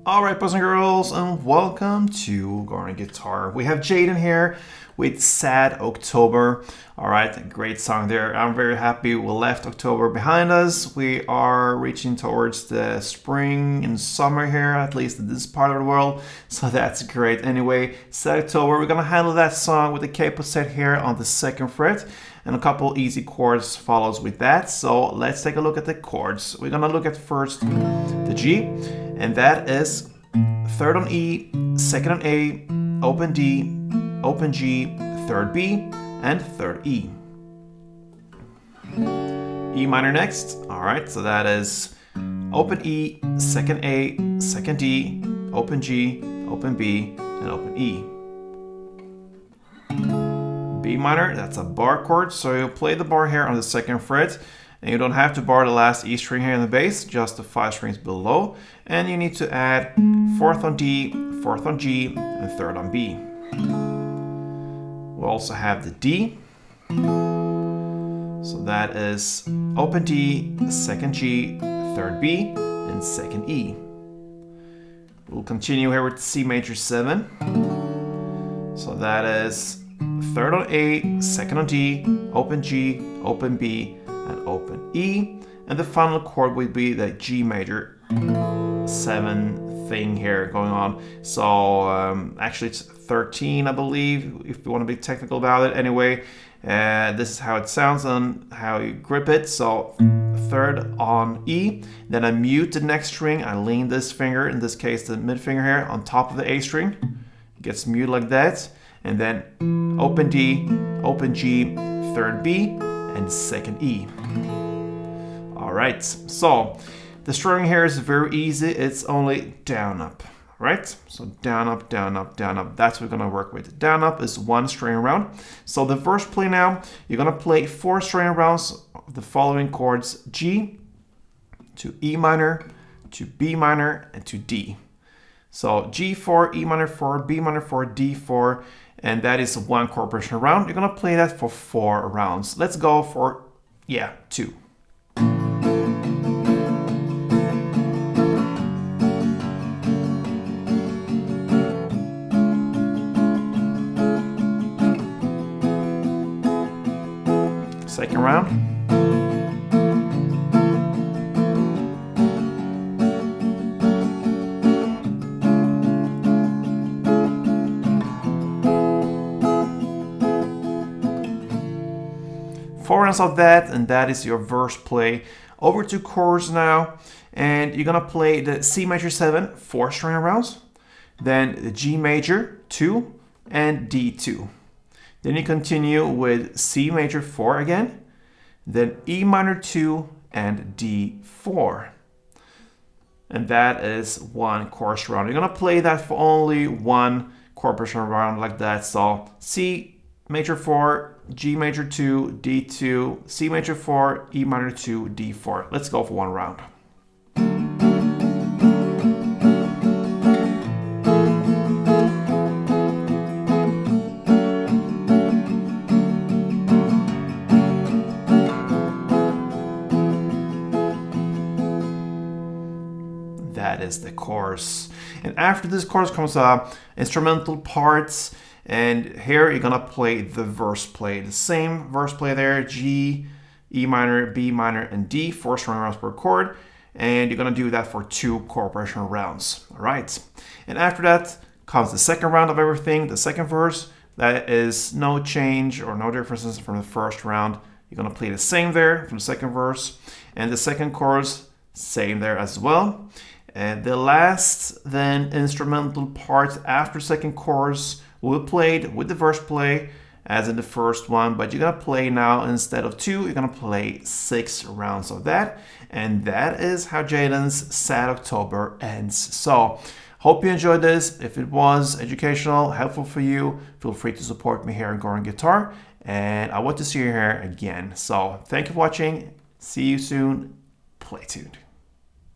Alright, boys and girls, and welcome to Garden Guitar. We have Jaden here with Sad October. Alright, a great song there. I'm very happy we left October behind us. We are reaching towards the spring and summer here, at least in this part of the world. So that's great. Anyway, Sad October, we're gonna handle that song with the capo set here on the second fret. And a couple easy chords follows with that. So let's take a look at the chords. We're gonna look at first the G, and that is third on E, second on A, open D, open G, third B, and third E. E minor next. All right, so that is open E, second A, second D, open G, open B, and open E. B minor, that's a bar chord, so you play the bar here on the second fret, and you don't have to bar the last E string here in the bass, just the 5 strings below, and you need to add fourth on D, fourth on G, and third on B. We'll also have the D, so that is open D, second G, third B, and second E. We'll continue here with C major 7, so that is third on A, second on D, open G, open B, and open E. And the final chord would be the G major 7 thing here going on. So actually it's 13, I believe, if you want to be technical about it. Anyway, this is how it sounds and how you grip it. So third on E, then I mute the next string. I lean this finger, in this case the mid finger here, on top of the A string. It gets muted like that. And then open D, open G, third B, and second E. All right, so the strumming here is very easy. It's only down, up, right? So down, up, down, up, down, up. That's what we're gonna work with. Down, up is 1 string around. So the verse play now, you're gonna play 4 string rounds of the following chords: G, to E minor, to B minor, and to D. So G4, E minor 4, B minor 4, D4, and that is 1 chord progression round. You're gonna play that for 4 rounds. Let's go for, 2. Second round. Four rounds of that, and that is your verse play. Over to chords now, and you're gonna play the C major 7, 4 string rounds, then the G major 2, and D2. Then you continue with C major 4 again, then E minor 2, and D4. And that is 1 chorus round. You're gonna play that for only 1 chord progression round like that. So C major 4, G major 2, D2, C major 4, E minor 2, D4. Let's go for 1 round. That is the chorus. And after this chorus comes instrumental parts. And here you're gonna play the verse play. The same verse play there, G, E minor, B minor, and D, 4 string rounds per chord. And you're gonna do that for 2 chord progression rounds, all right? And after that comes the second round of everything, the second verse. That is no change or no differences from the first round. You're gonna play the same there from the second verse. And the second chorus, same there as well. And the last then instrumental part after second chorus will be played with the verse play as in the first one, but you're gonna play now, instead of 2, you're gonna play 6 rounds of that. And that is how Jaden's Sad October ends. So hope you enjoyed this. If it was educational, helpful for you, feel free to support me here at Garden Guitar, and I want to see you here again. So thank you for watching. See you soon. Play tuned.